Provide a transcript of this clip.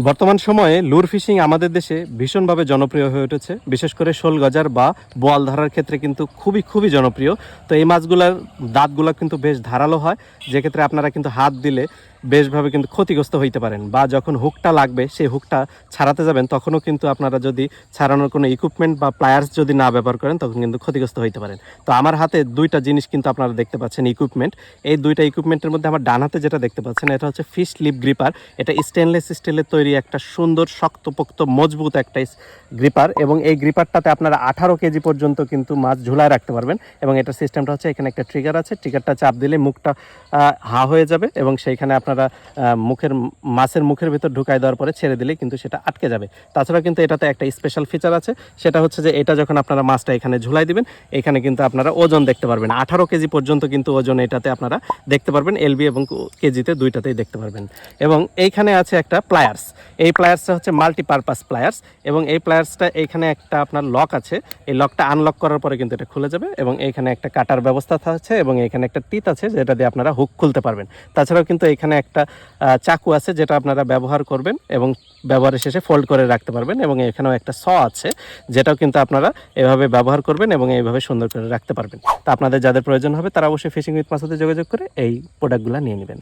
বর্তমান সময়ে লুর ফিশিং আমাদের দেশে ভীষণভাবে জনপ্রিয় হয়ে উঠেছে। বিশেষ করে শোল গজার বা বোয়াল ধরার ক্ষেত্রে কিন্তু খুবই জনপ্রিয়। তো এই মাছগুলোর দাঁতগুলো কিন্তু বেশ ধারালো হয়, যে ক্ষেত্রে আপনারা কিন্তু হাত দিলে বেশভাবে কিন্তু ক্ষতিগ্রস্ত হইতে পারেন, বা যখন হুকটা লাগবে সেই হুকটা ছাড়াতে যাবেন তখনও কিন্তু আপনারা যদি ছাড়ানোর কোনো ইকুইপমেন্ট বা প্লায়ার্স যদি না ব্যবহার করেন তখন কিন্তু ক্ষতিগ্রস্ত হইতে পারেন। তো আমার হাতে দুইটা জিনিস কিন্তু আপনারা দেখতে পাচ্ছেন ইকুইপমেন্ট। এই দুইটা ইকুইপমেন্টের মধ্যে আমার ডান হাতে যেটা দেখতে পাচ্ছেন এটা হচ্ছে ফিশ লিপ গ্রিপার। এটা স্টেনলেস স্টিলের তৈরি একটা সুন্দর শক্তপোক্ত মজবুত একটা গ্রিপার, এবং এই গ্রিপারটাতে আপনারা 18 কেজি পর্যন্ত কিন্তু মাছ ঝুলায় রাখতে পারবেন। এবং এটার সিস্টেমটা হচ্ছে এখানে একটা ট্রিগার আছে, ট্রিগারটা চাপ দিলে মুখটা হা হয়ে যাবে এবং সেইখানে আপনারা মাছের মুখের ভিতর ঢুকাই দেওয়ার পরে ছেড়ে দিলে কিন্তু সেটা আটকে যাবে। তাছাড়া কিন্তু এটাতে একটা স্পেশাল ফিচার আছে, সেটা হচ্ছে যে এটা যখন আপনারা মাছটা এখানে ঝুলাই দিবেন এখানে কিন্তু আপনারা ওজন দেখতে পারবেন। 18 কেজি পর্যন্ত কিন্তু ওজন এটাতে আপনারা দেখতে পারবেন, এলবি এবং কেজিতে দুইটাতেই দেখতে পারবেন। এবং এইখানে আছে একটা প্লায়ার্স, এই প্লায়ার্সটা হচ্ছে মাল্টিপারপাস প্লায়ার্স, এবং এই প্লায়ার্সটা এইখানে একটা আপনার লক আছে, এই লকটা আনলক করার পরে কিন্তু এটা খুলে যাবে। এবং এইখানে একটা কাটার ব্যবস্থা আছে এবং এখানে একটা টিত আছে যেটা দিয়ে আপনারা হুক খুলতে পারবেন। তাছাড়াও কিন্তু এখানে একটা চাকু আছে যেটা আপনারা ব্যবহার করবেন এবং ব্যবহারের শেষে ফোল্ড করে রাখতে পারবেন। এবং এখানেও একটা আছে যেটাও কিন্তু আপনারা এভাবে ব্যবহার করবেন এবং এইভাবে সুন্দর করে রাখতে পারবেন। তো আপনাদের যাদের প্রয়োজন হবে তারা অবশ্যই ফিশিং উইথ মাছুদে যোগাযোগ করে এই প্রোডাক্টগুলো নিয়ে নেবেন।